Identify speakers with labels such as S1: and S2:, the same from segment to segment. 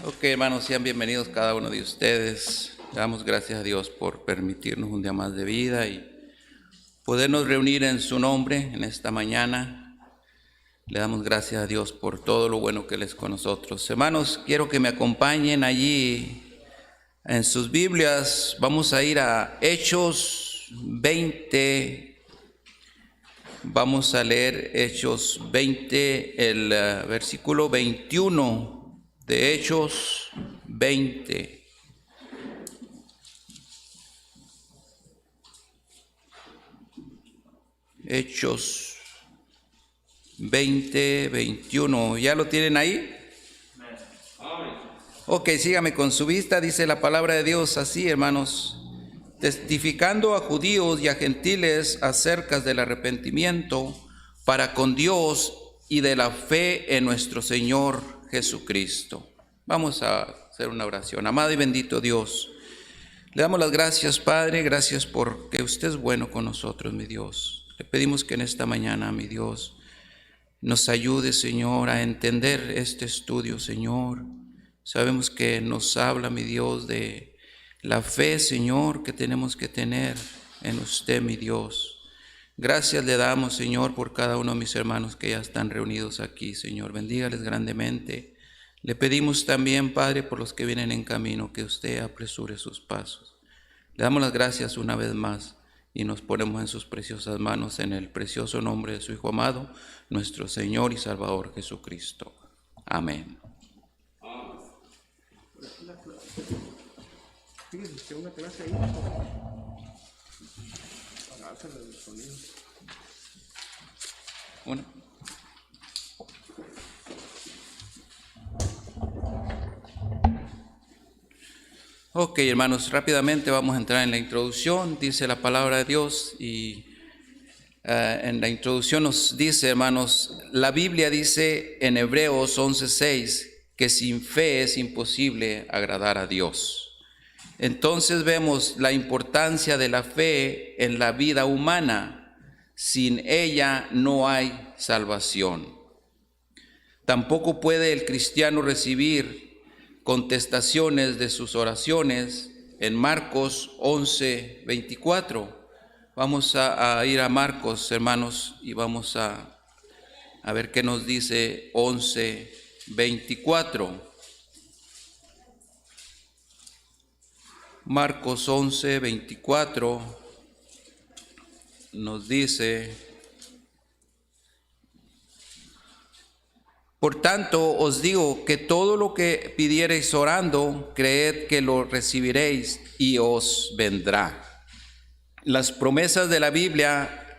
S1: Ok, hermanos, sean bienvenidos cada uno de ustedes. Damos gracias a Dios por permitirnos un día más de vida y podernos reunir en su nombre en esta mañana. Le damos gracias a Dios por todo lo bueno que Él es con nosotros. Hermanos, quiero que me acompañen allí en sus Biblias. Vamos a ir a Hechos 20. Vamos a leer Hechos 20, el versículo 21 de Hechos 20. Hechos 20, 21. ¿Ya lo tienen ahí? Ok, sígame con su vista. Dice la palabra de Dios así, hermanos: testificando a judíos y a gentiles acerca del arrepentimiento para con Dios y de la fe en nuestro Señor Jesucristo. Vamos a hacer una oración. Amado y bendito Dios, le damos las gracias, Padre, gracias porque usted es bueno con nosotros, mi Dios. Le pedimos que en esta mañana, mi Dios, nos ayude, Señor, a entender este estudio, Señor. Sabemos que nos habla, mi Dios, de la fe, Señor, que tenemos que tener en usted, mi Dios. Gracias le damos, Señor, por cada uno de mis hermanos que ya están reunidos aquí, Señor. Bendígales grandemente. Le pedimos también, Padre, por los que vienen en camino, que usted apresure sus pasos. Le damos las gracias una vez más y nos ponemos en sus preciosas manos, en el precioso nombre de su Hijo amado, nuestro Señor y Salvador Jesucristo. Amén.
S2: Fíjense, una clase ahí. Háganle el sonido.
S1: Una. Ok, hermanos, rápidamente vamos a entrar en la introducción. Dice la palabra de Dios y en la introducción nos dice, hermanos, la Biblia dice en Hebreos 11:6 que sin fe es imposible agradar a Dios. Entonces vemos la importancia de la fe en la vida humana. Sin ella no hay salvación. Tampoco puede el cristiano recibir contestaciones de sus oraciones en Marcos 11:24. Vamos a ir a Marcos, hermanos, y vamos a ver qué nos dice 11:24. Marcos 11:24 nos dice: por tanto os digo que todo lo que pidiereis orando, creed que lo recibiréis y os vendrá. Las promesas de la Biblia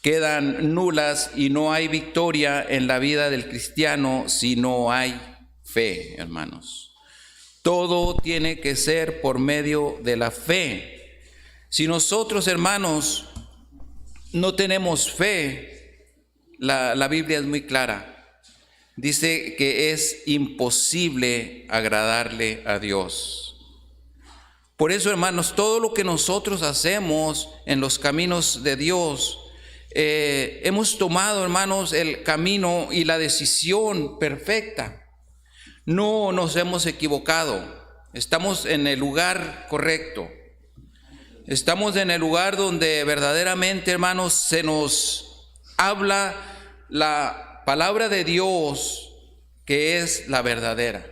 S1: quedan nulas y no hay victoria en la vida del cristiano si no hay fe, hermanos. Todo tiene que ser por medio de la fe. Si nosotros, hermanos, no tenemos fe, la Biblia es muy clara. Dice que es imposible agradarle a Dios. Por eso, hermanos, todo lo que nosotros hacemos en los caminos de Dios, hemos tomado, hermanos, el camino y la decisión perfecta. No nos hemos equivocado. Estamos en el lugar correcto. Estamos en el lugar donde verdaderamente, hermanos, se nos habla la palabra de Dios, que es la verdadera.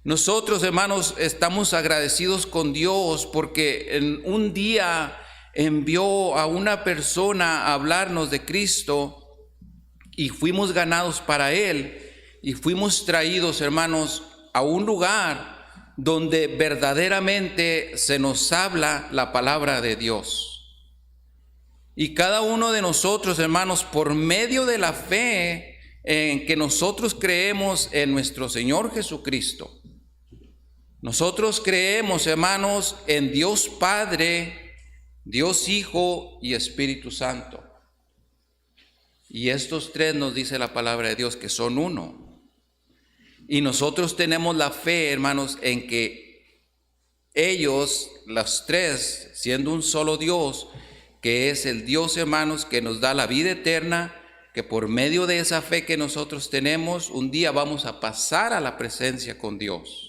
S1: Nosotros, hermanos, estamos agradecidos con Dios porque en un día envió a una persona a hablarnos de Cristo y fuimos ganados para Él y fuimos traídos, hermanos, a un lugar donde verdaderamente se nos habla la palabra de Dios. Y cada uno de nosotros, hermanos, por medio de la fe en que nosotros creemos en nuestro Señor Jesucristo, nosotros creemos, hermanos, en Dios Padre, Dios Hijo y Espíritu Santo. Y estos tres nos dice la palabra de Dios que son uno. Y nosotros tenemos la fe, hermanos, en que ellos, los tres, siendo un solo Dios, que es el Dios, hermanos, que nos da la vida eterna, que por medio de esa fe que nosotros tenemos, un día vamos a pasar a la presencia con Dios.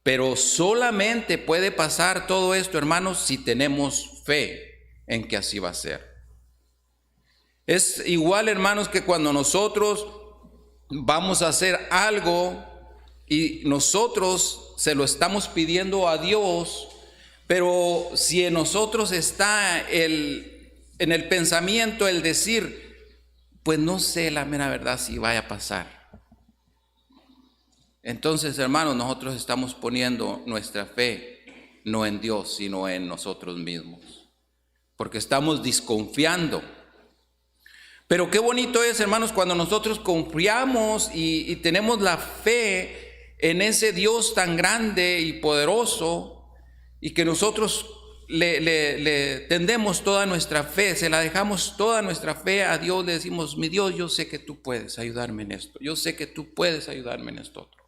S1: Pero solamente puede pasar todo esto, hermanos, si tenemos fe en que así va a ser. Es igual, hermanos, que cuando nosotros vamos a hacer algo y nosotros se lo estamos pidiendo a Dios, pero si en nosotros está en el pensamiento el decir, pues no sé la mera verdad si vaya a pasar. Entonces, hermanos, nosotros estamos poniendo nuestra fe no en Dios, sino en nosotros mismos, porque estamos desconfiando. Pero qué bonito es, hermanos, cuando nosotros confiamos y tenemos la fe en ese Dios tan grande y poderoso, y que nosotros le tendemos toda nuestra fe, se la dejamos toda nuestra fe a Dios, le decimos, mi Dios, yo sé que tú puedes ayudarme en esto, yo sé que tú puedes ayudarme en esto otro.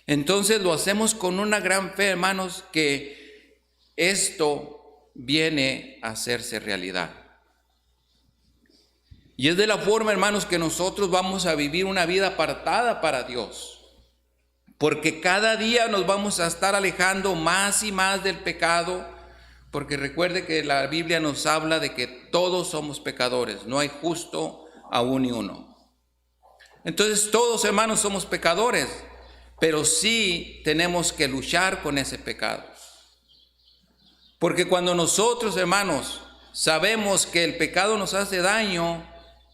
S1: Entonces lo hacemos con una gran fe, hermanos, que esto viene a hacerse realidad. Y es de la forma, hermanos, que nosotros vamos a vivir una vida apartada para Dios. Porque cada día nos vamos a estar alejando más y más del pecado. Porque recuerde que la Biblia nos habla de que todos somos pecadores. No hay justo aún ni uno. Entonces todos, hermanos, somos pecadores. Pero sí tenemos que luchar con ese pecado. Porque cuando nosotros, hermanos, sabemos que el pecado nos hace daño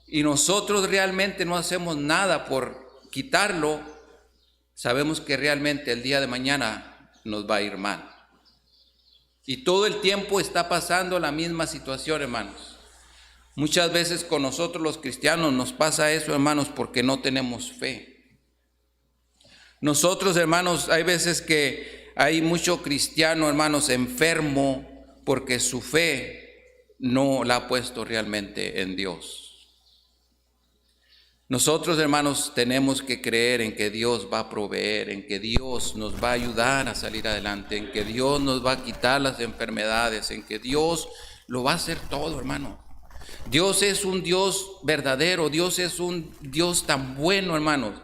S1: y nosotros realmente no hacemos nada por quitarlo, sabemos que realmente el día de mañana nos va a ir mal. Y todo el tiempo está pasando la misma situación, hermanos. Muchas veces con nosotros los cristianos nos pasa eso, hermanos, porque no tenemos fe. Nosotros, hermanos, hay veces que hay mucho cristiano, hermanos, enfermo porque su fe no la ha puesto realmente en Dios. Nosotros, hermanos, tenemos que creer en que Dios va a proveer, en que Dios nos va a ayudar a salir adelante, en que Dios nos va a quitar las enfermedades, en que Dios lo va a hacer todo, hermano. Dios es un Dios verdadero, Dios es un Dios tan bueno, hermanos,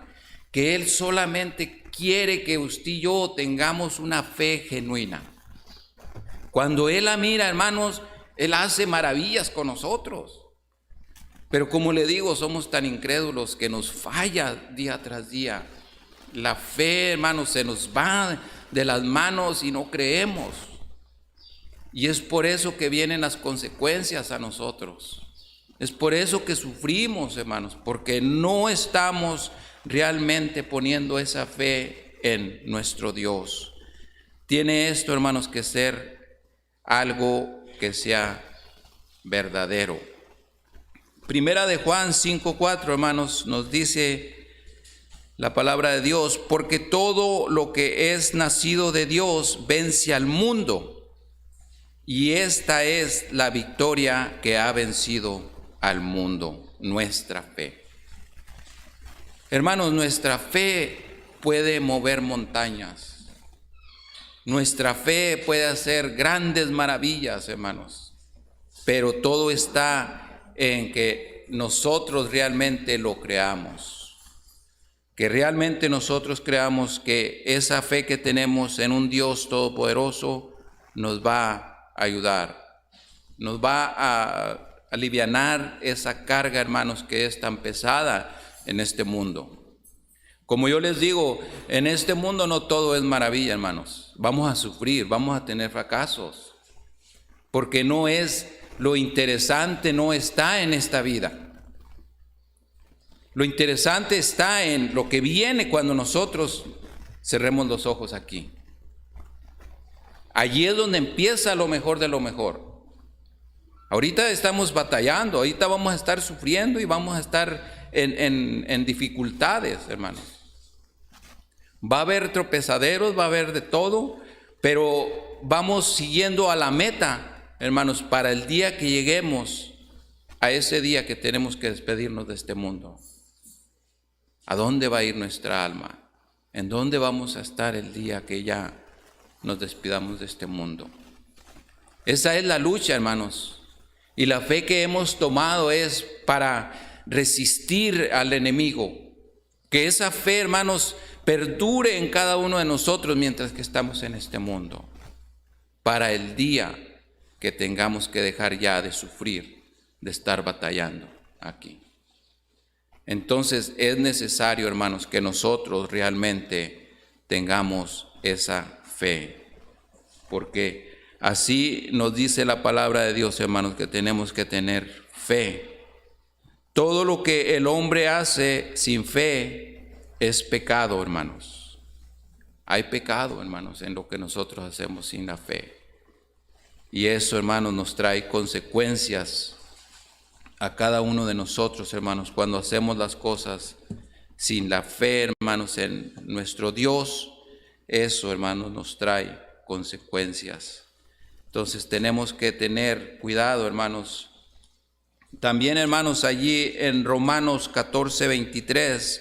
S1: que Él solamente quiere que usted y yo tengamos una fe genuina. Cuando Él la mira, hermanos, Él hace maravillas con nosotros. Pero como le digo, somos tan incrédulos que nos falla día tras día. La fe, hermanos, se nos va de las manos y no creemos. Y es por eso que vienen las consecuencias a nosotros. Es por eso que sufrimos, hermanos, porque no estamos realmente poniendo esa fe en nuestro Dios. Tiene esto, hermanos, que ser algo que sea verdadero. Primera de Juan 5:4, hermanos, nos dice la palabra de Dios, porque todo lo que es nacido de Dios vence al mundo, y esta es la victoria que ha vencido al mundo, nuestra fe. Hermanos, nuestra fe puede mover montañas, nuestra fe puede hacer grandes maravillas, hermanos, pero todo está en que nosotros realmente lo creamos, que realmente nosotros creamos que esa fe que tenemos en un Dios todopoderoso nos va a ayudar, nos va a alivianar esa carga, hermanos, que es tan pesada en este mundo. Como yo les digo, en este mundo no todo es maravilla, hermanos. Vamos a sufrir, vamos a tener fracasos, porque no es lo interesante, no está en esta vida. Lo interesante está en lo que viene cuando nosotros cerremos los ojos aquí. Allí es donde empieza lo mejor de lo mejor. Ahorita estamos batallando, ahorita vamos a estar sufriendo y vamos a estar en dificultades, hermanos. Va a haber tropezaderos, va a haber de todo, pero vamos siguiendo a la meta, hermanos, para el día que lleguemos a ese día que tenemos que despedirnos de este mundo. ¿A dónde va a ir nuestra alma? ¿En dónde vamos a estar el día que ya nos despidamos de este mundo? Esa es la lucha, hermanos. Y la fe que hemos tomado es para resistir al enemigo. Que esa fe, hermanos, perdure en cada uno de nosotros mientras que estamos en este mundo, para el día que tengamos que dejar ya de sufrir, de estar batallando aquí. Entonces es necesario, hermanos, que nosotros realmente tengamos esa fe, porque así nos dice la palabra de Dios, hermanos, que tenemos que tener fe. Todo lo que el hombre hace sin fe es pecado, hermanos. Hay pecado, hermanos, en lo que nosotros hacemos sin la fe. Y eso, hermanos, nos trae consecuencias a cada uno de nosotros, hermanos, cuando hacemos las cosas sin la fe, hermanos, en nuestro Dios. Eso, hermanos, nos trae consecuencias. Entonces tenemos que tener cuidado, hermanos. También, hermanos, allí en Romanos 14:23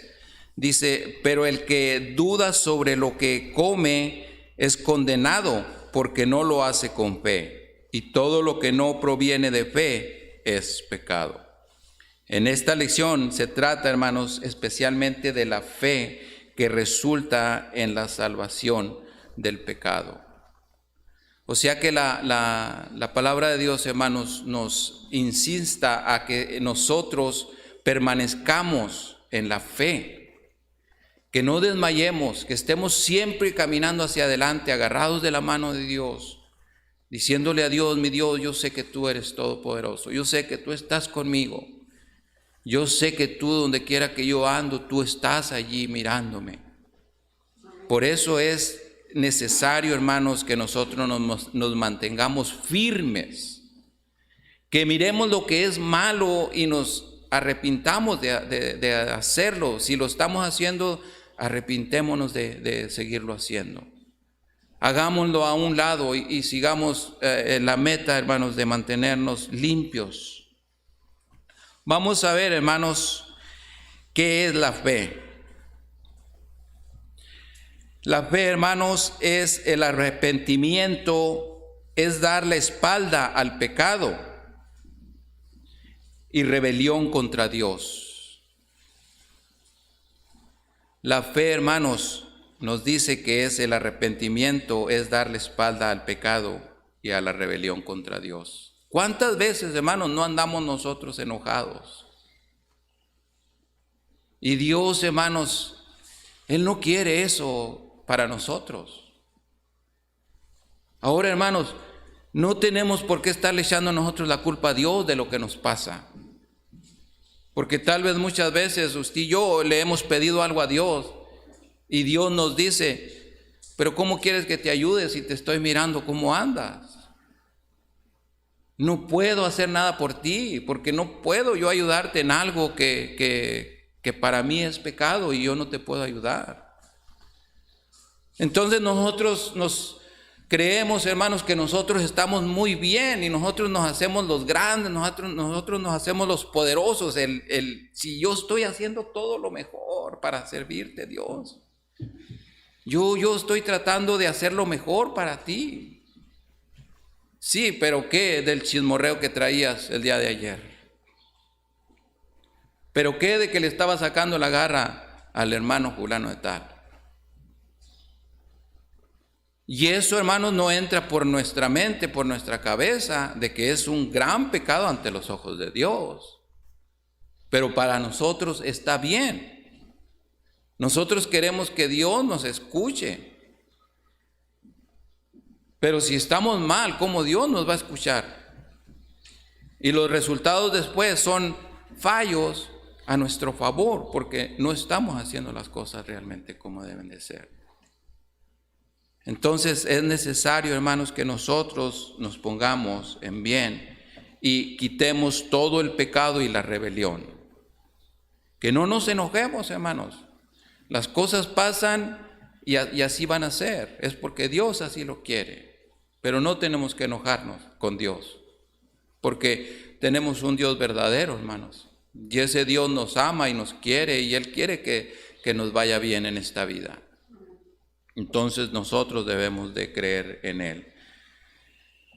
S1: dice: pero el que duda sobre lo que come es condenado, porque no lo hace con fe, y todo lo que no proviene de fe es pecado. En esta lección se trata, hermanos, especialmente de la fe que resulta en la salvación del pecado. O sea que la palabra de Dios, hermanos, nos insta a que nosotros permanezcamos en la fe, que no desmayemos, que estemos siempre caminando hacia adelante, agarrados de la mano de Dios, diciéndole a Dios: mi Dios, yo sé que tú eres todopoderoso, yo sé que tú estás conmigo, yo sé que tú, donde quiera que yo ando, tú estás allí mirándome. Por eso es necesario, hermanos, que nosotros nos mantengamos firmes, que miremos lo que es malo y nos arrepintamos de hacerlo. Si lo estamos haciendo, arrepintémonos de seguirlo haciendo. Hagámoslo a un lado y sigamos la meta, hermanos, de mantenernos limpios. Vamos a ver, hermanos, qué es la fe. La fe, hermanos, es el arrepentimiento, es dar la espalda al pecado y rebelión contra Dios. La fe, hermanos, nos dice que es el arrepentimiento, es dar la espalda al pecado y a la rebelión contra Dios. ¿Cuántas veces, hermanos, no andamos nosotros enojados? Y Dios, hermanos, Él no quiere eso para nosotros. Ahora, hermanos, no tenemos por qué estarle echando a nosotros la culpa a Dios de lo que nos pasa. Porque tal vez muchas veces usted y yo le hemos pedido algo a Dios y Dios nos dice: pero ¿cómo quieres que te ayude si te estoy mirando cómo andas? No puedo hacer nada por ti, porque no puedo yo ayudarte en algo que para mí es pecado y yo no te puedo ayudar. Entonces nosotros nos creemos, hermanos, que nosotros estamos muy bien y nosotros nos hacemos los grandes, nosotros nos hacemos los poderosos. Si yo estoy haciendo todo lo mejor para servirte, Dios. Yo estoy tratando de hacer lo mejor para ti. Sí, pero ¿qué del chismorreo que traías el día de ayer? ¿Pero qué de que le estaba sacando la garra al hermano fulano de tal? Y eso, hermanos, no entra por nuestra mente, por nuestra cabeza, de que es un gran pecado ante los ojos de Dios. Pero para nosotros está bien. Nosotros queremos que Dios nos escuche. Pero si estamos mal, ¿cómo Dios nos va a escuchar? Y los resultados después son fallos a nuestro favor, porque no estamos haciendo las cosas realmente como deben de ser. Entonces es necesario, hermanos, que nosotros nos pongamos en bien y quitemos todo el pecado y la rebelión. Que no nos enojemos, hermanos. Las cosas pasan y así van a ser. Es porque Dios así lo quiere. Pero no tenemos que enojarnos con Dios, porque tenemos un Dios verdadero, hermanos. Y ese Dios nos ama y nos quiere, y Él quiere que nos vaya bien en esta vida. Entonces nosotros debemos de creer en Él.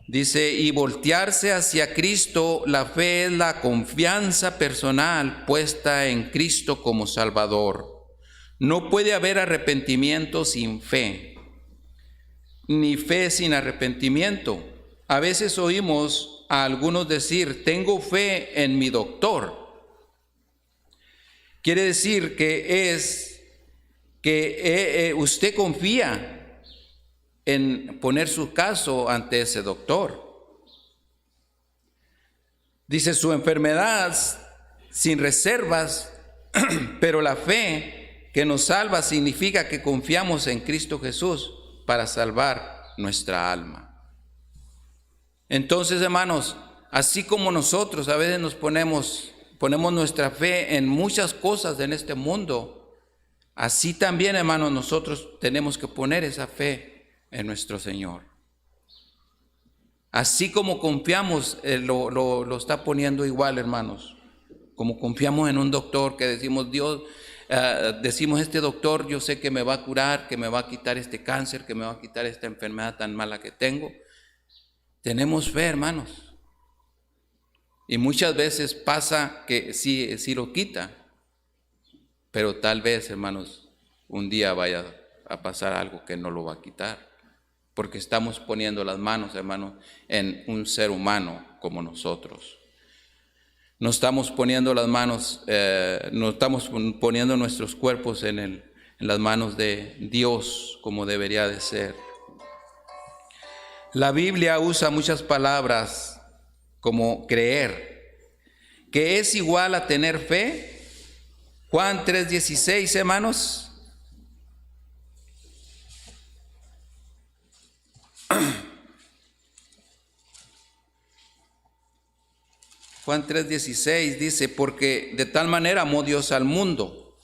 S1: Dice, y voltearse hacia Cristo, la fe es la confianza personal puesta en Cristo como Salvador. No puede haber arrepentimiento sin fe, ni fe sin arrepentimiento. A veces oímos a algunos decir, tengo fe en mi doctor. Quiere decir que usted confía en poner su caso ante ese doctor. Dice, su enfermedad sin reservas, pero la fe que nos salva significa que confiamos en Cristo Jesús para salvar nuestra alma. Entonces, hermanos, así como nosotros a veces ponemos nuestra fe en muchas cosas en este mundo, así también, hermanos, nosotros tenemos que poner esa fe en nuestro Señor. Así como confiamos, lo está poniendo igual, hermanos. Como confiamos en un doctor que decimos, decimos, este doctor yo sé que me va a curar, que me va a quitar este cáncer, que me va a quitar esta enfermedad tan mala que tengo. Tenemos fe, hermanos. Y muchas veces pasa que sí lo quita, pero tal vez, hermanos, un día vaya a pasar algo que no lo va a quitar. Porque estamos poniendo las manos, hermanos, en un ser humano como nosotros. No estamos poniendo las manos, no estamos poniendo nuestros cuerpos en las manos de Dios como debería de ser. La Biblia usa muchas palabras como creer, que es igual a tener fe. Juan 3:16, hermanos. Juan 3:16 dice, porque de tal manera amó Dios al mundo,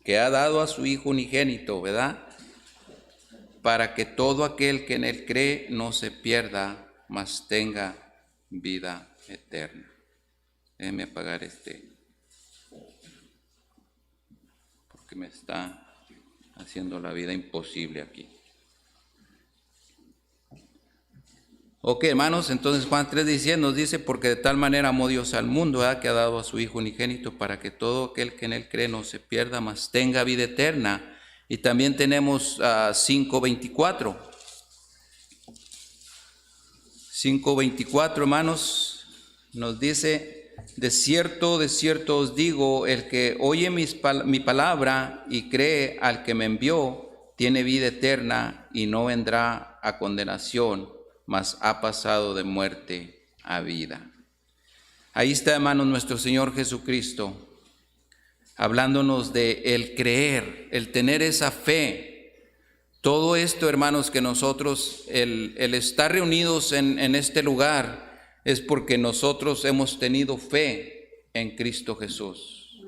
S1: que ha dado a su Hijo unigénito, ¿verdad? Para que todo aquel que en Él cree no se pierda, mas tenga vida eterna. Déjeme apagar porque me está haciendo la vida imposible aquí. Ok, hermanos, entonces Juan 3:17 nos dice, porque de tal manera amó Dios al mundo, ¿verdad? Que ha dado a su Hijo unigénito para que todo aquel que en Él cree no se pierda, mas tenga vida eterna. Y también tenemos 5:24. 5:24, hermanos, nos dice, de cierto os digo, el que oye mi palabra y cree al que me envió, tiene vida eterna y no vendrá a condenación, mas ha pasado de muerte a vida. Ahí está, hermanos, nuestro Señor Jesucristo, hablándonos de el creer, el tener esa fe. Todo esto, hermanos, que nosotros, el estar reunidos en este lugar, es porque nosotros hemos tenido fe en Cristo Jesús.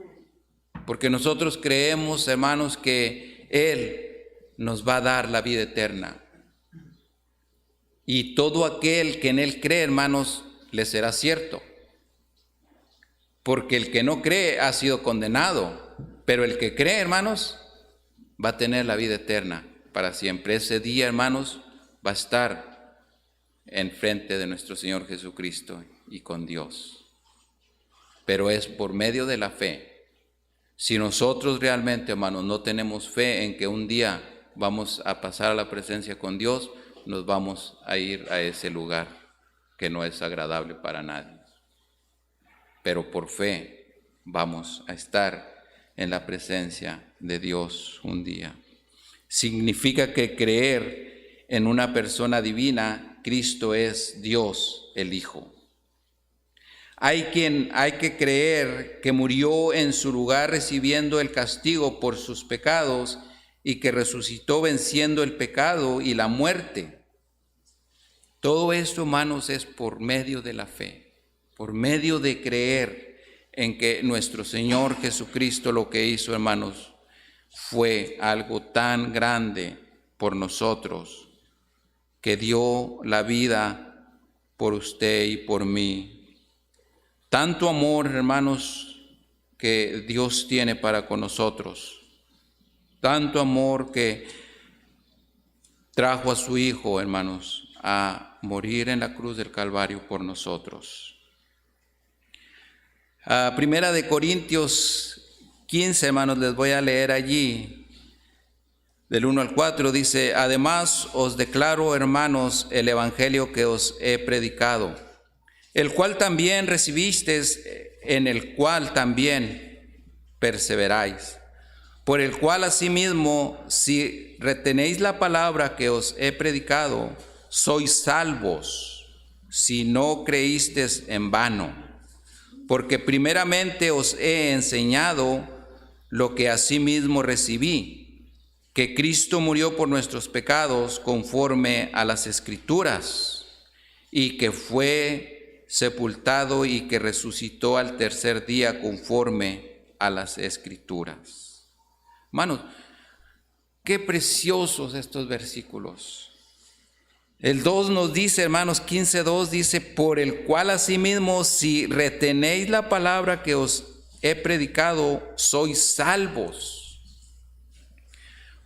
S1: Porque nosotros creemos, hermanos, que Él nos va a dar la vida eterna. Y todo aquel que en Él cree, hermanos, le será cierto. Porque el que no cree ha sido condenado, pero el que cree, hermanos, va a tener la vida eterna para siempre. Ese día, hermanos, va a estar enfrente de nuestro Señor Jesucristo y con Dios. Pero es por medio de la fe. Si nosotros realmente, hermanos, no tenemos fe en que un día vamos a pasar a la presencia con Dios, nos vamos a ir a ese lugar que no es agradable para nadie. Pero por fe vamos a estar en la presencia de Dios un día. Significa que creer en una persona divina, Cristo es Dios el Hijo. Hay que creer que murió en su lugar recibiendo el castigo por sus pecados y que resucitó venciendo el pecado y la muerte. Todo esto, hermanos, es por medio de la fe, por medio de creer en que nuestro Señor Jesucristo lo que hizo, hermanos, fue algo tan grande por nosotros, que dio la vida por usted y por mí. Tanto amor, hermanos, que Dios tiene para con nosotros. Tanto amor que trajo a su Hijo, hermanos, a morir en la cruz del Calvario por nosotros. Primera de Corintios 15, hermanos, les voy a leer allí, del 1 al 4, dice: además os declaro, hermanos, el evangelio que os he predicado, el cual también recibisteis, en el cual también perseveráis, por el cual asimismo, si retenéis la palabra que os he predicado, sois salvos, si no creísteis en vano. Porque primeramente os he enseñado lo que asimismo recibí, que Cristo murió por nuestros pecados conforme a las Escrituras, y que fue sepultado y que resucitó al tercer día conforme a las Escrituras. Hermanos, qué preciosos estos versículos. El 2 nos dice, hermanos, 15:2 dice: por el cual asimismo, si retenéis la palabra que os he predicado, sois salvos.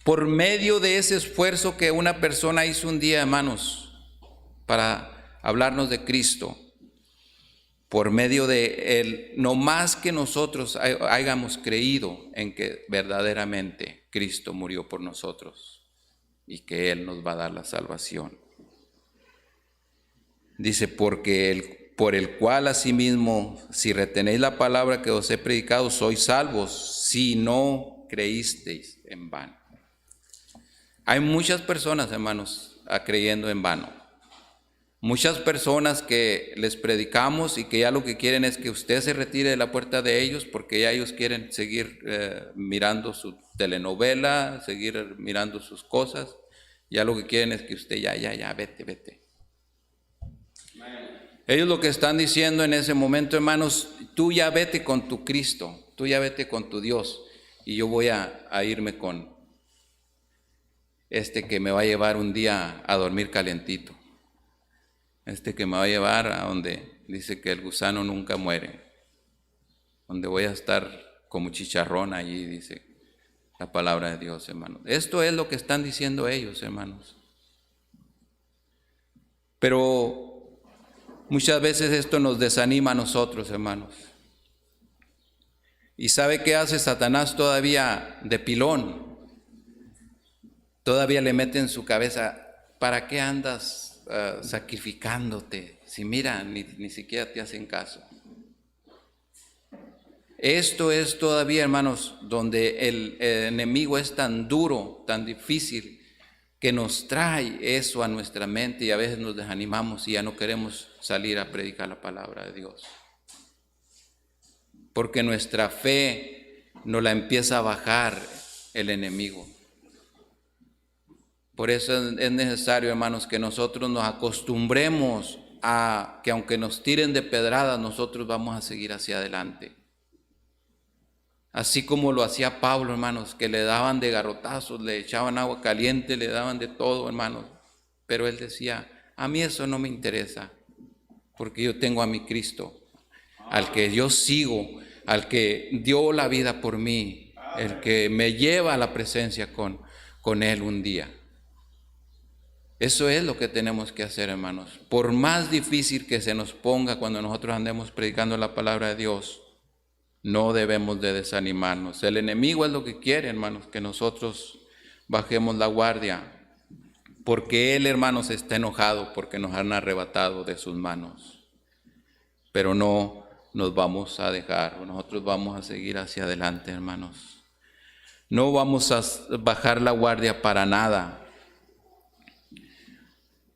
S1: Por medio de ese esfuerzo que una persona hizo un día, hermanos, para hablarnos de Cristo, por medio de él, no más que nosotros hayamos creído en que verdaderamente Cristo murió por nosotros y que Él nos va a dar la salvación. Dice: por el cual asimismo, si retenéis la palabra que os he predicado, sois salvos, si no creísteis en vano. Hay muchas personas, hermanos, creyendo en vano. Muchas personas que les predicamos y que ya lo que quieren es que usted se retire de la puerta de ellos, porque ya ellos quieren seguir mirando su telenovela, seguir mirando sus cosas. Ya lo que quieren es que usted ya, vete. Ellos lo que están diciendo en ese momento, hermanos: tú ya vete con tu Cristo, tú ya vete con tu Dios, y yo voy a irme con que me va a llevar un día a dormir calentito. Que me va a llevar a donde dice que el gusano nunca muere, donde voy a estar como chicharrón allí, dice la palabra de Dios, hermanos. Esto es lo que están diciendo ellos, hermanos. Pero muchas veces esto nos desanima a nosotros, hermanos. ¿Y sabe qué hace Satanás todavía de pilón? Todavía le mete en su cabeza: ¿para qué andas sacrificándote? Si mira, ni siquiera te hacen caso. Esto es todavía, hermanos, donde el enemigo es tan duro, tan difícil, que nos trae eso a nuestra mente, y a veces nos desanimamos y ya no queremos salir a predicar la palabra de Dios. Porque nuestra fe nos la empieza a bajar el enemigo. Por eso es necesario, hermanos, que nosotros nos acostumbremos a que aunque nos tiren de pedradas, nosotros vamos a seguir hacia adelante. Así como lo hacía Pablo, hermanos, que le daban de garrotazos, le echaban agua caliente, le daban de todo, hermanos. Pero él decía: a mí eso no me interesa, porque yo tengo a mi Cristo, al que yo sigo, al que dio la vida por mí, el que me lleva a la presencia con Él un día. Eso es lo que tenemos que hacer, hermanos. Por más difícil que se nos ponga cuando nosotros andemos predicando la palabra de Dios, no debemos de desanimarnos. El enemigo es lo que quiere, hermanos, que nosotros bajemos la guardia, porque él, hermanos, está enojado porque nos han arrebatado de sus manos. Pero no nos vamos a dejar, nosotros vamos a seguir hacia adelante, hermanos. No vamos a bajar la guardia para nada.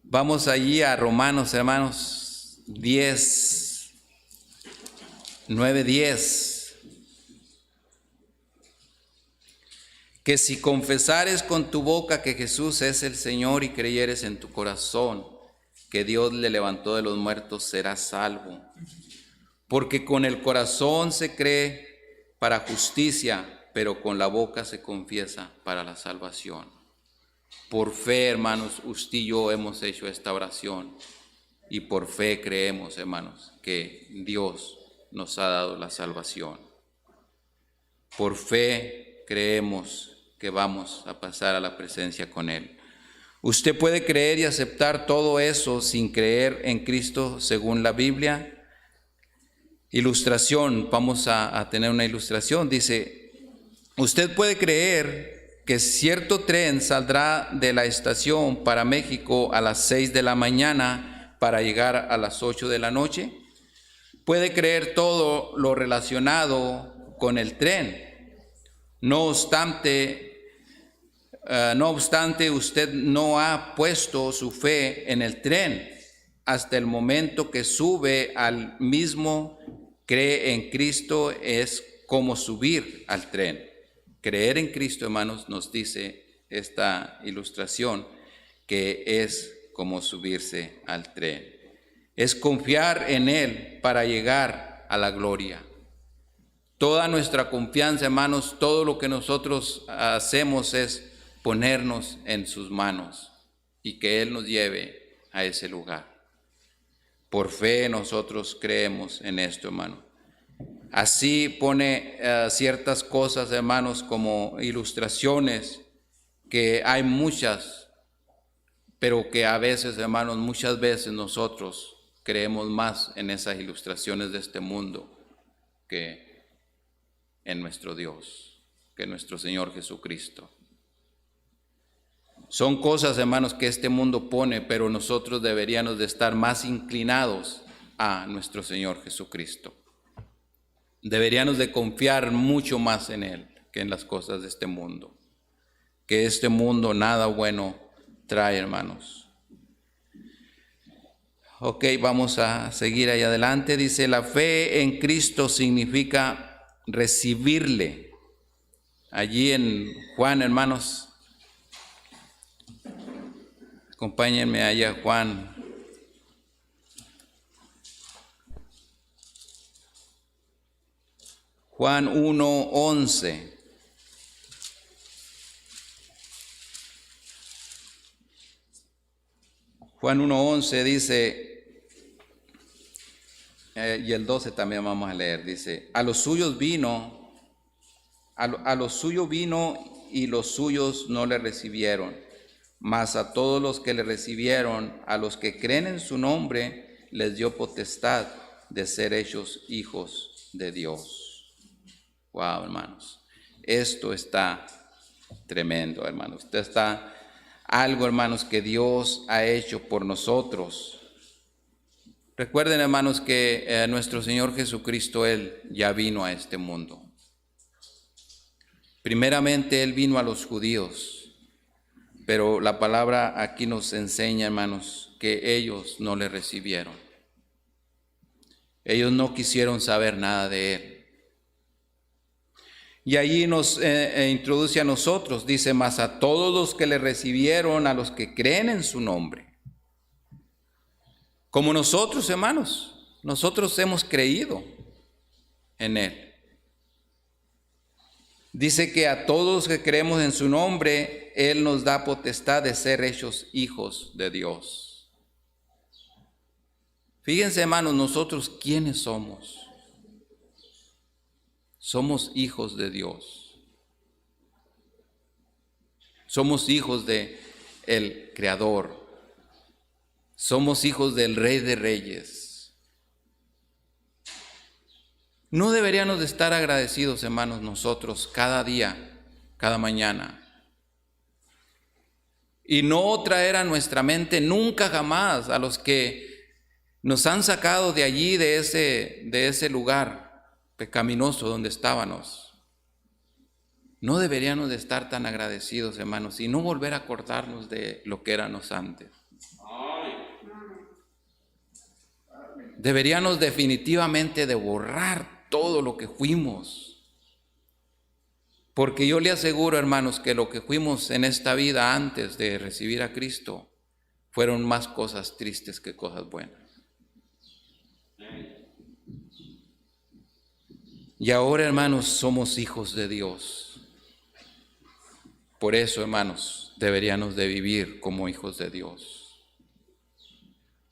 S1: Vamos allí a Romanos, hermanos, 9:10. Que si confesares con tu boca que Jesús es el Señor y creyeres en tu corazón que Dios le levantó de los muertos, serás salvo. Porque con el corazón se cree para justicia, pero con la boca se confiesa para la salvación. Por fe, hermanos, usted y yo hemos hecho esta oración, y por fe creemos, hermanos, que Dios nos ha dado la salvación. Por fe creemos que vamos a pasar a la presencia con Él. ¿Usted puede creer y aceptar todo eso sin creer en Cristo según la Biblia? Ilustración, vamos a tener una ilustración. Dice, usted puede creer que cierto tren saldrá de la estación para México a las 6 de la mañana para llegar a las 8 de la noche. Puede creer todo lo relacionado con el tren. No obstante, usted no ha puesto su fe en el tren hasta el momento que sube al mismo. Cree en Cristo es como subir al tren. Creer en Cristo, hermanos, nos dice esta ilustración, que es como subirse al tren. Es confiar en Él para llegar a la gloria. Toda nuestra confianza, hermanos, todo lo que nosotros hacemos es ponernos en sus manos y que Él nos lleve a ese lugar. Por fe nosotros creemos en esto, hermano. Así pone ciertas cosas, hermanos, como ilustraciones, que hay muchas, pero que a veces, hermanos, muchas veces nosotros creemos más en esas ilustraciones de este mundo que en nuestro Dios, que en nuestro Señor Jesucristo. Son cosas, hermanos, que este mundo pone, pero nosotros deberíamos de estar más inclinados a nuestro Señor Jesucristo. Deberíamos de confiar mucho más en Él que en las cosas de este mundo. Que este mundo nada bueno trae, hermanos. Ok, vamos a seguir ahí adelante. Dice, la fe en Cristo significa recibirle. Allí en Juan, hermanos, acompáñenme allá, Juan. Juan 1:11. Juan 1:11 dice, y el 12 también vamos a leer, dice, a los suyos vino, a los suyos vino y los suyos no le recibieron, mas a todos los que le recibieron, a los que creen en su nombre, les dio potestad de ser hechos hijos de Dios. Wow, hermanos, esto está tremendo, hermanos. Esto está algo, hermanos, que Dios ha hecho por nosotros. Recuerden, hermanos, que nuestro Señor Jesucristo, Él ya vino a este mundo. Primeramente, Él vino a los judíos, pero la palabra aquí nos enseña, hermanos, que ellos no le recibieron. Ellos no quisieron saber nada de Él. Y allí nos introduce a nosotros, dice, mas a todos los que le recibieron, a los que creen en su nombre. Como nosotros, hermanos, nosotros hemos creído en Él. Dice que a todos los que creemos en su nombre, Él nos da potestad de ser hechos hijos de Dios. Fíjense, hermanos, nosotros, ¿quiénes somos? Somos hijos de Dios. Somos hijos de el Creador. Somos hijos del Rey de Reyes. No deberíamos de estar agradecidos, hermanos, nosotros cada día, cada mañana. Y no traer a nuestra mente nunca jamás a los que nos han sacado de allí, de ese lugar pecaminoso donde estábamos. No deberíamos de estar tan agradecidos, hermanos, y no volver a acordarnos de lo que éramos antes. Deberíamos definitivamente de borrar todo lo que fuimos. Porque yo le aseguro, hermanos, que lo que fuimos en esta vida antes de recibir a Cristo fueron más cosas tristes que cosas buenas. Y ahora, hermanos, somos hijos de Dios. Por eso, hermanos, deberíamos de vivir como hijos de Dios,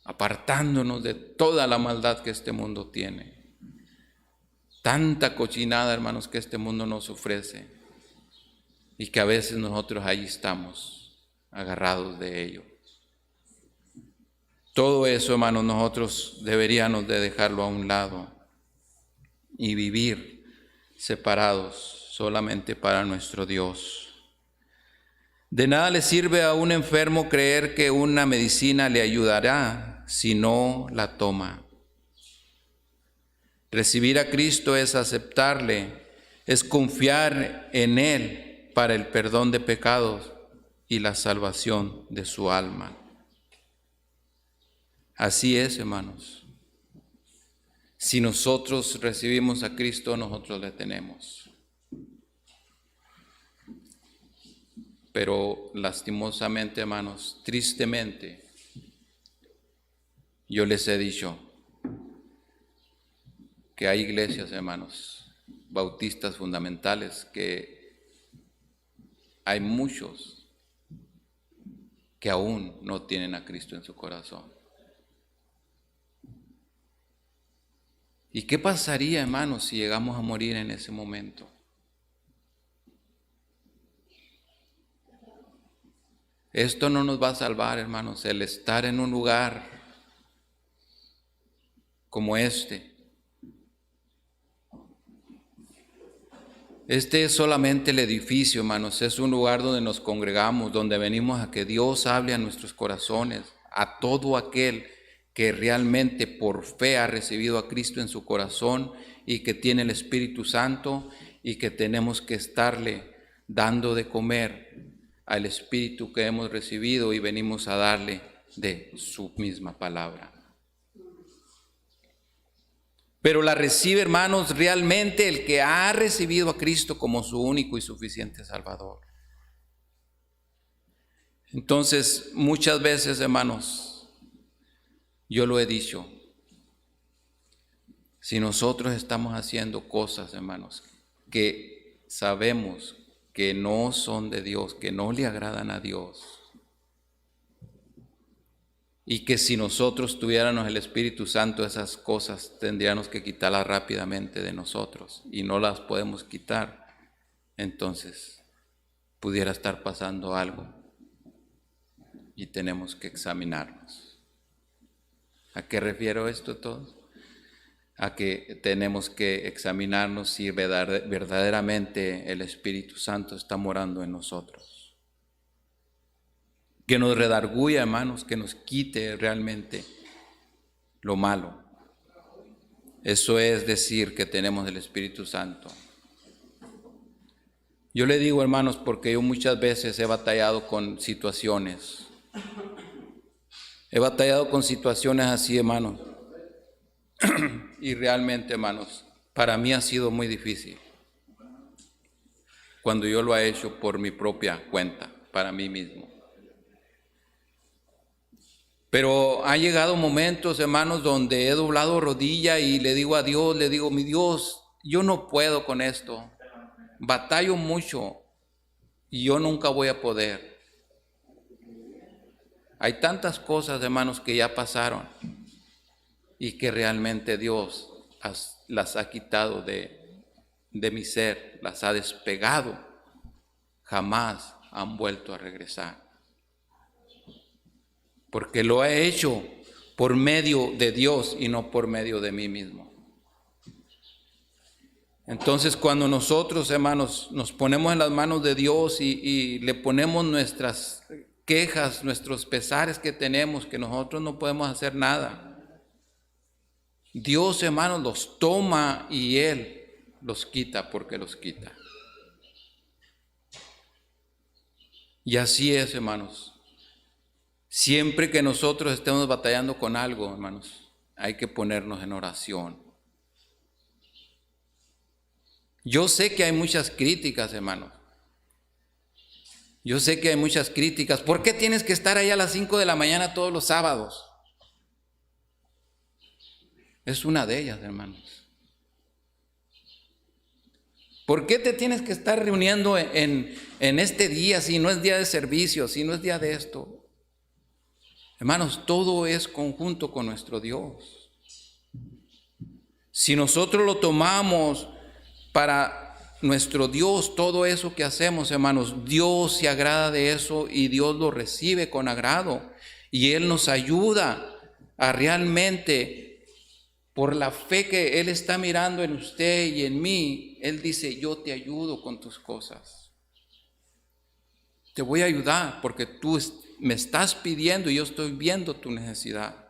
S1: apartándonos de toda la maldad que este mundo tiene. Tanta cochinada, hermanos, que este mundo nos ofrece y que a veces nosotros ahí estamos. agarrados de ello. Todo eso, hermanos, nosotros deberíamos de dejarlo a un lado y vivir separados solamente para nuestro Dios. De nada le sirve a un enfermo creer que una medicina le ayudará si no la toma. Recibir a Cristo es aceptarle, es confiar en Él para el perdón de pecados y la salvación de su alma. Así es, hermanos. Si nosotros recibimos a Cristo, nosotros le tenemos. Pero lastimosamente, hermanos, tristemente, yo les he dicho que hay iglesias, hermanos, bautistas fundamentales, que hay muchos que aún no tienen a Cristo en su corazón. ¿Y qué pasaría, hermanos, si llegamos a morir en ese momento? Esto no nos va a salvar, hermanos, el estar en un lugar como este. Este es solamente el edificio, hermanos, es un lugar donde nos congregamos, donde venimos a que Dios hable a nuestros corazones, a todo aquel que realmente por fe ha recibido a Cristo en su corazón y que tiene el Espíritu Santo y que tenemos que estarle dando de comer al Espíritu que hemos recibido y venimos a darle de su misma palabra. Pero la recibe, hermanos, realmente el que ha recibido a Cristo como su único y suficiente Salvador. Entonces, muchas veces, hermanos, yo lo he dicho, si nosotros estamos haciendo cosas, hermanos, que sabemos que no son de Dios, que no le agradan a Dios, y que si nosotros tuviéramos el Espíritu Santo, esas cosas tendríamos que quitarlas rápidamente de nosotros, y no las podemos quitar, entonces pudiera estar pasando algo, y tenemos que examinarnos. ¿A qué refiero esto todo? A que tenemos que examinarnos si verdaderamente el Espíritu Santo está morando en nosotros. Que nos redarguya, hermanos, que nos quite realmente lo malo. Eso es decir que tenemos el Espíritu Santo. Yo le digo, hermanos, porque yo muchas veces he batallado con situaciones. He batallado con situaciones así, hermanos. Y realmente, hermanos, para mí ha sido muy difícil. Cuando yo lo he hecho por mi propia cuenta, para mí mismo. Pero ha llegado momentos, hermanos, donde he doblado rodilla y le digo a Dios, le digo, mi Dios, yo no puedo con esto. Batallo mucho y yo nunca voy a poder. Hay tantas cosas, hermanos, que ya pasaron y que realmente Dios las ha quitado de mi ser, las ha despegado. Jamás han vuelto a regresar. Porque lo he hecho por medio de Dios y no por medio de mí mismo. Entonces, cuando nosotros, hermanos, nos ponemos en las manos de Dios y le ponemos nuestras quejas, nuestros pesares que tenemos, que nosotros no podemos hacer nada, Dios, hermanos, los toma y Él los quita porque los quita. Y así es, hermanos. Siempre que nosotros estemos batallando con algo, hermanos, hay que ponernos en oración. Yo sé que hay muchas críticas, hermanos. Yo sé que hay muchas críticas. ¿Por qué tienes que estar ahí a las 5 de la mañana todos los sábados? Es una de ellas, hermanos. ¿Por qué te tienes que estar reuniendo en este día si no es día de servicio, si no es día de esto? Hermanos, todo es conjunto con nuestro Dios. Si nosotros lo tomamos para nuestro Dios, todo eso que hacemos, hermanos, Dios se agrada de eso y Dios lo recibe con agrado. Y Él nos ayuda a realmente, por la fe que Él está mirando en usted y en mí, Él dice, yo te ayudo con tus cosas. Te voy a ayudar porque tú me estás pidiendo y yo estoy viendo tu necesidad.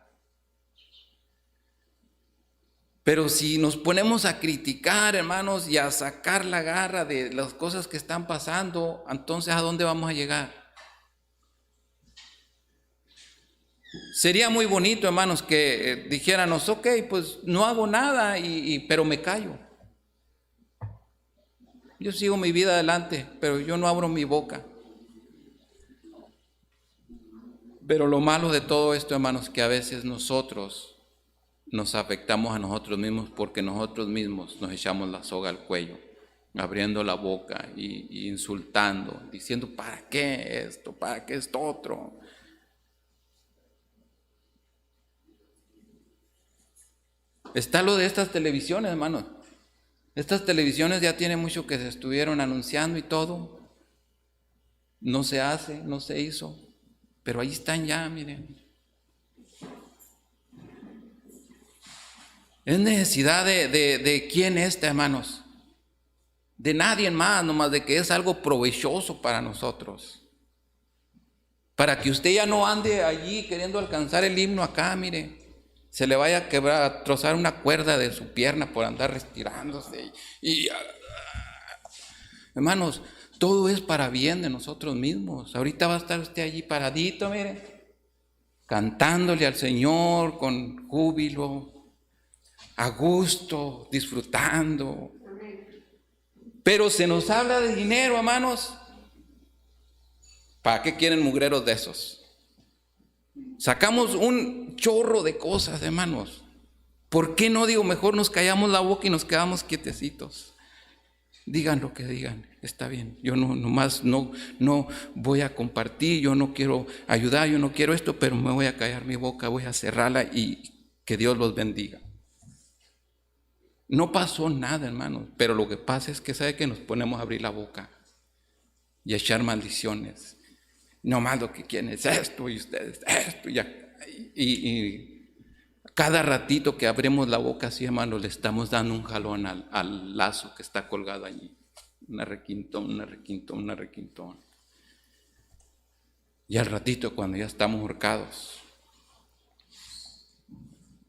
S1: Pero si nos ponemos a criticar, hermanos, y a sacar la garra de las cosas que están pasando, entonces ¿a dónde vamos a llegar? Sería muy bonito, hermanos, que dijéramos, ok, pues no hago nada, pero me callo. Yo sigo mi vida adelante, pero yo no abro mi boca. Pero lo malo de todo esto, hermanos, que a veces nosotros nos afectamos a nosotros mismos porque nosotros mismos nos echamos la soga al cuello, abriendo la boca y insultando, diciendo, ¿para qué esto? ¿Para qué esto otro? Está lo de estas televisiones, hermanos. Estas televisiones ya tienen mucho que se estuvieron anunciando y todo. No se hace, no se hizo, pero ahí están ya, miren. Es necesidad de quién está, hermanos. De nadie más, nomás de que es algo provechoso para nosotros. Para que usted ya no ande allí queriendo alcanzar el himno acá, mire. Se le vaya a quebrar, a trozar una cuerda de su pierna por andar restirándose. Hermanos, todo es para bien de nosotros mismos. Ahorita va a estar usted allí paradito, mire, cantándole al Señor con júbilo, a gusto, disfrutando. Pero se nos habla de dinero, hermanos. ¿Para qué quieren mugreros de esos? Sacamos un chorro de cosas, hermanos. ¿Por qué no digo mejor nos callamos la boca y nos quedamos quietecitos? Digan lo que digan, está bien. Yo no voy a compartir, yo no quiero ayudar, yo no quiero esto, pero me voy a callar mi boca, voy a cerrarla y que Dios los bendiga. No pasó nada, hermanos, pero lo que pasa es que sabe que nos ponemos a abrir la boca y a echar maldiciones. No más lo que quieren es esto y ustedes esto y cada ratito que abrimos la boca así, hermanos, le estamos dando un jalón al lazo que está colgado allí. Una requintón. Y al ratito cuando ya estamos ahorcados,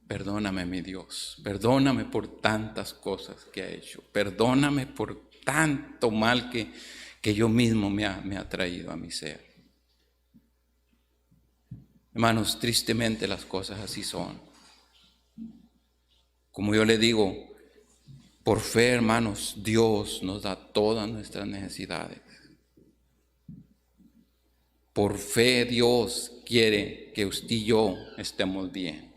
S1: perdóname, mi Dios, perdóname por tantas cosas que he hecho, perdóname por tanto mal que yo mismo me ha traído a mi ser. Hermanos, tristemente las cosas así son. Como yo le digo, por fe, hermanos, Dios nos da todas nuestras necesidades. Por fe Dios quiere que usted y yo estemos bien.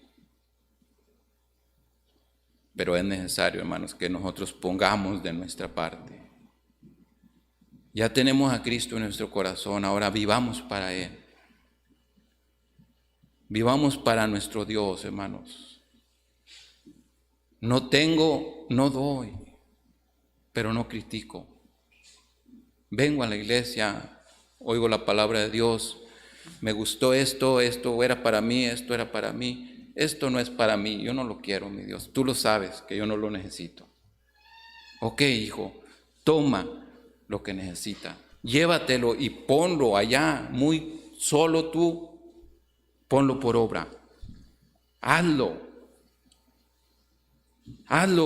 S1: Pero es necesario, hermanos, que nosotros pongamos de nuestra parte. Ya tenemos a Cristo en nuestro corazón, ahora vivamos para Él. Vivamos para nuestro Dios, hermanos. No tengo, no doy, pero no critico. Vengo a la iglesia, oigo la palabra de Dios, me gustó esto era para mí, esto era para mí, esto no es para mí, yo no lo quiero, mi Dios, tú lo sabes que yo no lo necesito. Ok, hijo, toma lo que necesita, llévatelo y ponlo allá, muy solo tú, ponlo por obra, hazlo,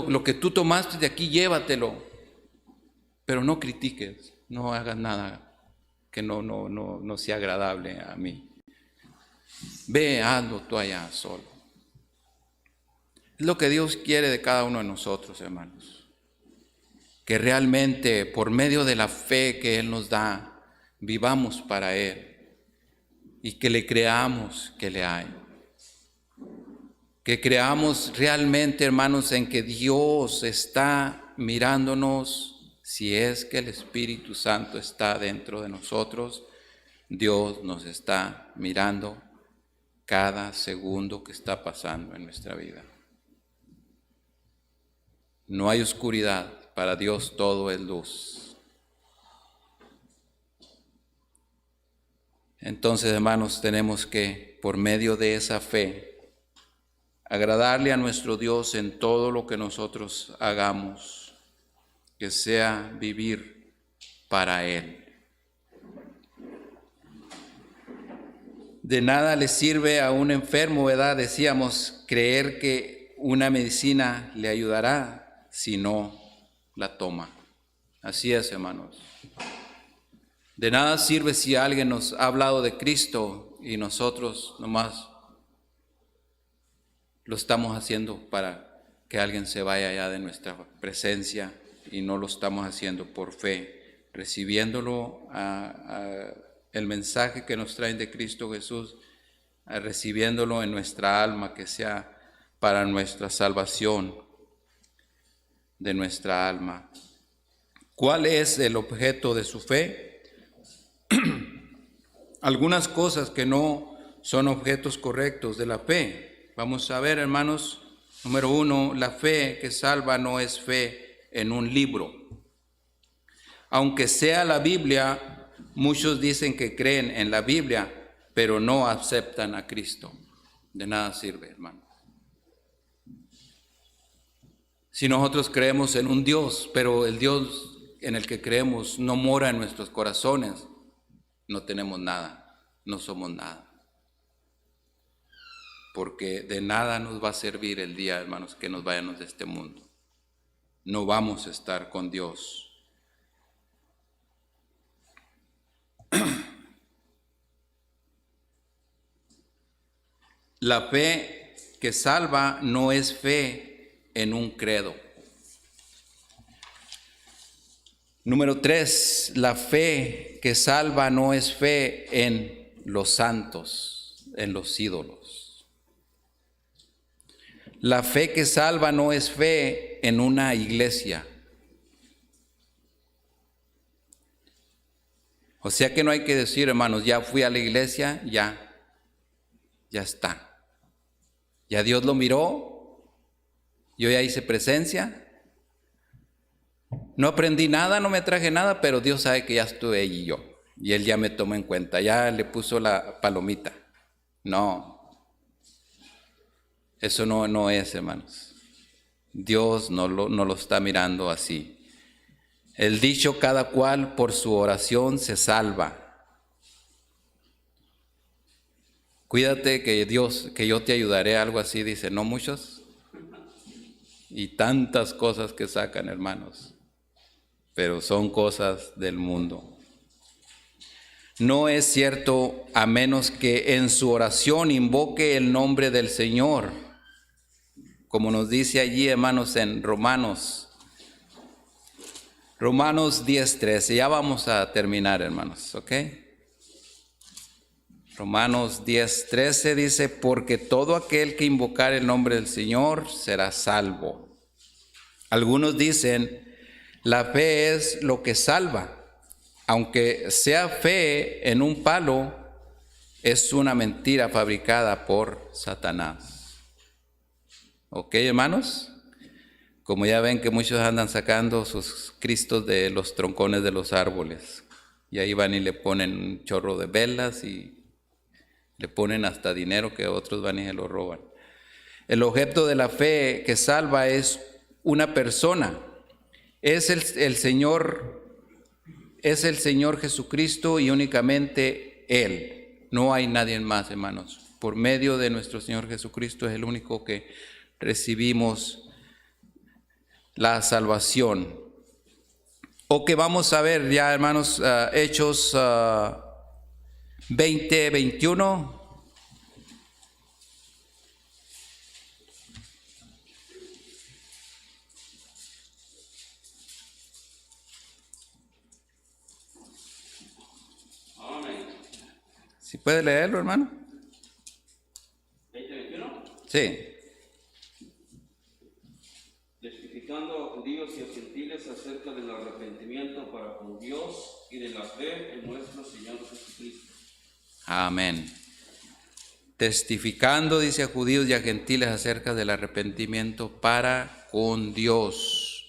S1: lo que tú tomaste de aquí, llévatelo, pero no critiques, no hagas nada que no sea agradable a mí. Ve, hazlo tú allá solo. Es lo que Dios quiere de cada uno de nosotros, hermanos. Que realmente por medio de la fe que Él nos da, vivamos para Él y que le creamos que le hay. Que creamos realmente, hermanos, en que Dios está mirándonos. Si es que el Espíritu Santo está dentro de nosotros, Dios nos está mirando cada segundo que está pasando en nuestra vida. No hay oscuridad Para Dios todo es luz. Entonces, hermanos, tenemos que, por medio de esa fe, agradarle a nuestro Dios en todo lo que nosotros hagamos, que sea vivir para Él. De nada le sirve a un enfermo, ¿verdad? Decíamos, creer que una medicina le ayudará si no la toma. Así es, hermanos. De nada sirve si alguien nos ha hablado de Cristo y nosotros nomás lo estamos haciendo para que alguien se vaya allá de nuestra presencia y no lo estamos haciendo por fe, recibiéndolo el mensaje que nos traen de Cristo Jesús, recibiéndolo en nuestra alma, que sea para nuestra salvación de nuestra alma. ¿Cuál es el objeto de su fe? Algunas cosas que no son objetos correctos de la fe. Vamos a ver, hermanos. Número 1, la fe que salva no es fe en un libro. Aunque sea la Biblia, muchos dicen que creen en la Biblia, pero no aceptan a Cristo. De nada sirve, hermano. Si nosotros creemos en un Dios, pero el Dios en el que creemos no mora en nuestros corazones, no tenemos nada, no somos nada. Porque de nada nos va a servir el día, hermanos, que nos vayamos de este mundo. No vamos a estar con Dios. La fe que salva no es fe en un credo. Número 3, la fe que salva no es fe en los santos, en los ídolos. La fe que salva no es fe en una iglesia. O sea que no hay que decir, hermanos, ya fui a la iglesia, ya está. Ya Dios lo miró, yo ya hice presencia. No aprendí nada, no me traje nada, pero Dios sabe que ya estuve allí yo. Y Él ya me tomó en cuenta, ya le puso la palomita. No, eso no es, hermanos. Dios no lo está mirando así. El dicho, cada cual por su oración se salva. Cuídate que Dios, que yo te ayudaré, algo así, dice, no muchos. Y tantas cosas que sacan, hermanos, pero son cosas del mundo. No es cierto a menos que en su oración invoque el nombre del Señor, como nos dice allí, hermanos, en Romanos 10:13. Ya vamos a terminar, hermanos, ¿ok? Romanos 10:13 dice, porque todo aquel que invocar el nombre del Señor será salvo. Algunos dicen, la fe es lo que salva. Aunque sea fe en un palo, es una mentira fabricada por Satanás. ¿Ok, hermanos? Como ya ven que muchos andan sacando sus cristos de los troncones de los árboles. Y ahí van y le ponen un chorro de velas y le ponen hasta dinero que otros van y se lo roban. El objeto de la fe que salva es una persona. Es el Señor Jesucristo y únicamente Él. No hay nadie más, hermanos. Por medio de nuestro Señor Jesucristo es el único que recibimos la salvación. O que vamos a ver ya, hermanos, Hechos 20:21. ¿Sí puede leerlo, hermano?
S3: ¿20:21?
S1: Sí.
S3: Testificando a judíos y a gentiles acerca del arrepentimiento para con Dios y de la fe en nuestro Señor Jesucristo.
S1: Amén. Testificando, dice, a judíos y a gentiles acerca del arrepentimiento para con Dios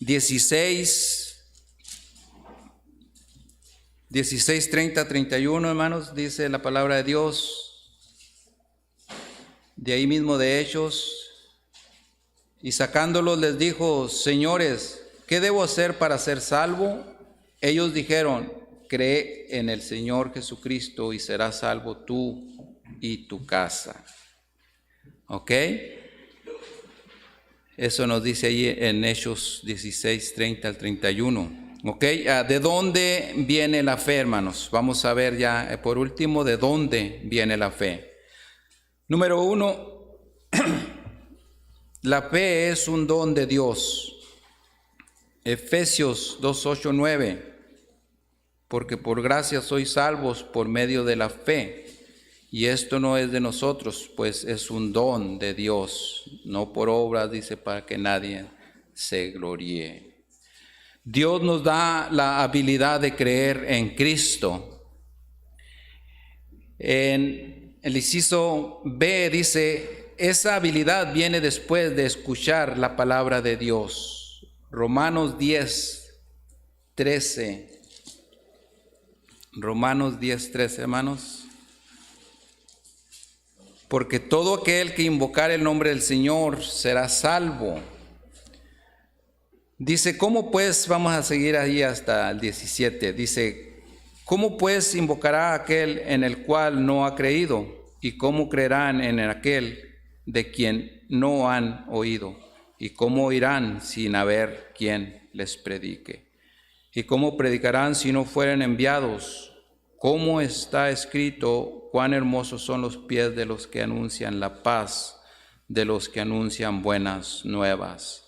S1: 16:30, 31, hermanos, dice la palabra de Dios, de ahí mismo de Hechos. Y sacándolos les dijo: señores, ¿qué debo hacer para ser salvo? Ellos dijeron: cree en el Señor Jesucristo y serás salvo tú y tu casa. ¿Ok? Eso nos dice ahí en Hechos 16:30 al 31. ¿Ok? ¿De dónde viene la fe, hermanos? Vamos a ver ya por último de dónde viene la fe. Número 1, la fe es un don de Dios. Efesios 2:8, 9. Porque por gracia sois salvos por medio de la fe. Y esto no es de nosotros, pues es un don de Dios, no por obras, dice, para que nadie se gloríe. Dios nos da la habilidad de creer en Cristo. En el inciso B dice, esa habilidad viene después de escuchar la palabra de Dios. Romanos 10:13. Romanos 10:13, hermanos. Porque todo aquel que invocar el nombre del Señor será salvo. Dice, ¿cómo pues? Vamos a seguir ahí hasta el 17. Dice, ¿cómo pues invocará aquel en el cual no ha creído? ¿Y cómo creerán en aquel de quien no han oído? ¿Y cómo oirán sin haber quien les predique? ¿Y cómo predicarán si no fueren enviados? ¿Cómo está escrito, cuán hermosos son los pies de los que anuncian la paz, de los que anuncian buenas nuevas?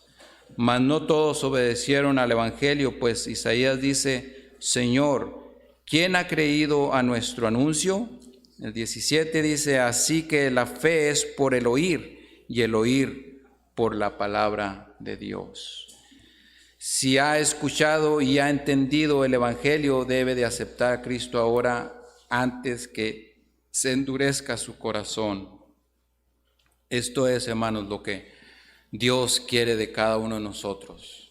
S1: Mas no todos obedecieron al evangelio, pues Isaías dice, Señor, ¿quién ha creído a nuestro anuncio? El 17 dice, así que la fe es por el oír, y el oír por la palabra de Dios. Si ha escuchado y ha entendido el evangelio, debe de aceptar a Cristo ahora antes que se endurezca su corazón. Esto es, hermanos, lo que Dios quiere de cada uno de nosotros.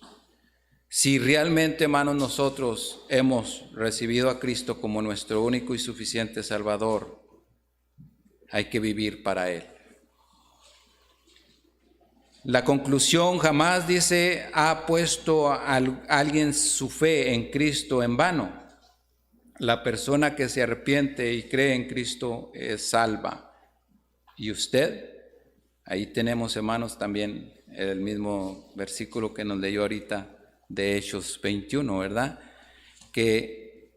S1: Si realmente, hermanos, nosotros hemos recibido a Cristo como nuestro único y suficiente Salvador, hay que vivir para Él. La conclusión jamás, dice, ha puesto a alguien su fe en Cristo en vano. La persona que se arrepiente y cree en Cristo es salva. ¿Y usted? Ahí tenemos, hermanos, también el mismo versículo que nos leyó ahorita de Hechos 21, ¿verdad? Que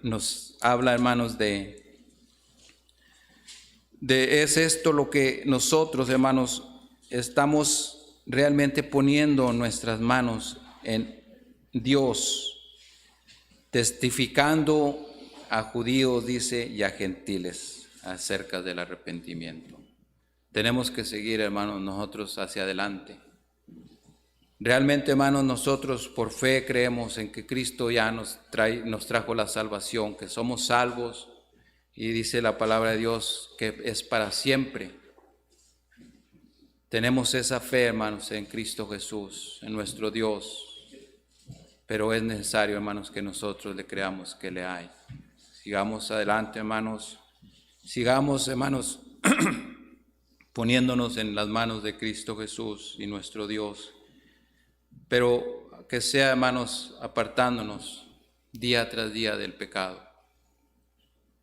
S1: nos habla, hermanos, es esto lo que nosotros, hermanos, estamos realmente poniendo nuestras manos en Dios, testificando a judíos, dice, y a gentiles acerca del arrepentimiento. Tenemos que seguir, hermanos, nosotros hacia adelante. Realmente, hermanos, nosotros por fe creemos en que Cristo ya nos trajo la salvación, que somos salvos, y dice la palabra de Dios que es para siempre. Tenemos esa fe, hermanos, en Cristo Jesús, en nuestro Dios, pero es necesario, hermanos, que nosotros le creamos que le hay. Sigamos adelante, hermanos, sigamos, hermanos, poniéndonos en las manos de Cristo Jesús y nuestro Dios, pero que sea, hermanos, apartándonos día tras día del pecado,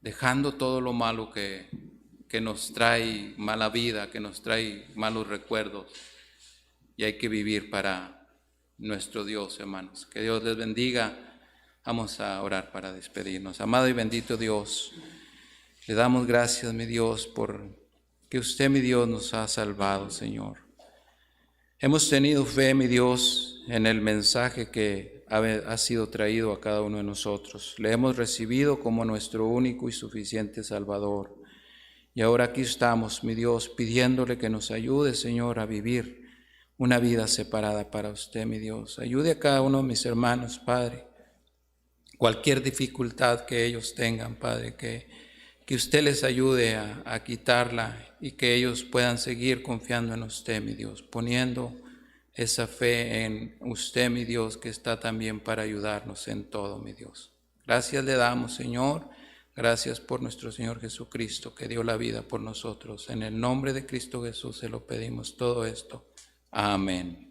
S1: dejando todo lo malo que nos trae mala vida, que nos trae malos recuerdos, y hay que vivir para nuestro Dios, hermanos. Que Dios les bendiga. Vamos a orar para despedirnos. Amado y bendito Dios, le damos gracias, mi Dios, por que usted, mi Dios, nos ha salvado, Señor. Hemos tenido fe, mi Dios, en el mensaje que ha sido traído a cada uno de nosotros. Le hemos recibido como nuestro único y suficiente Salvador. Y ahora aquí estamos, mi Dios, pidiéndole que nos ayude, Señor, a vivir una vida separada para usted, mi Dios. Ayude a cada uno de mis hermanos, Padre. Cualquier dificultad que ellos tengan, Padre, que usted les ayude a quitarla y que ellos puedan seguir confiando en usted, mi Dios, poniendo esa fe en usted, mi Dios, que está también para ayudarnos en todo, mi Dios. Gracias le damos, Señor. Gracias por nuestro Señor Jesucristo, que dio la vida por nosotros. En el nombre de Cristo Jesús se lo pedimos todo esto. Amén.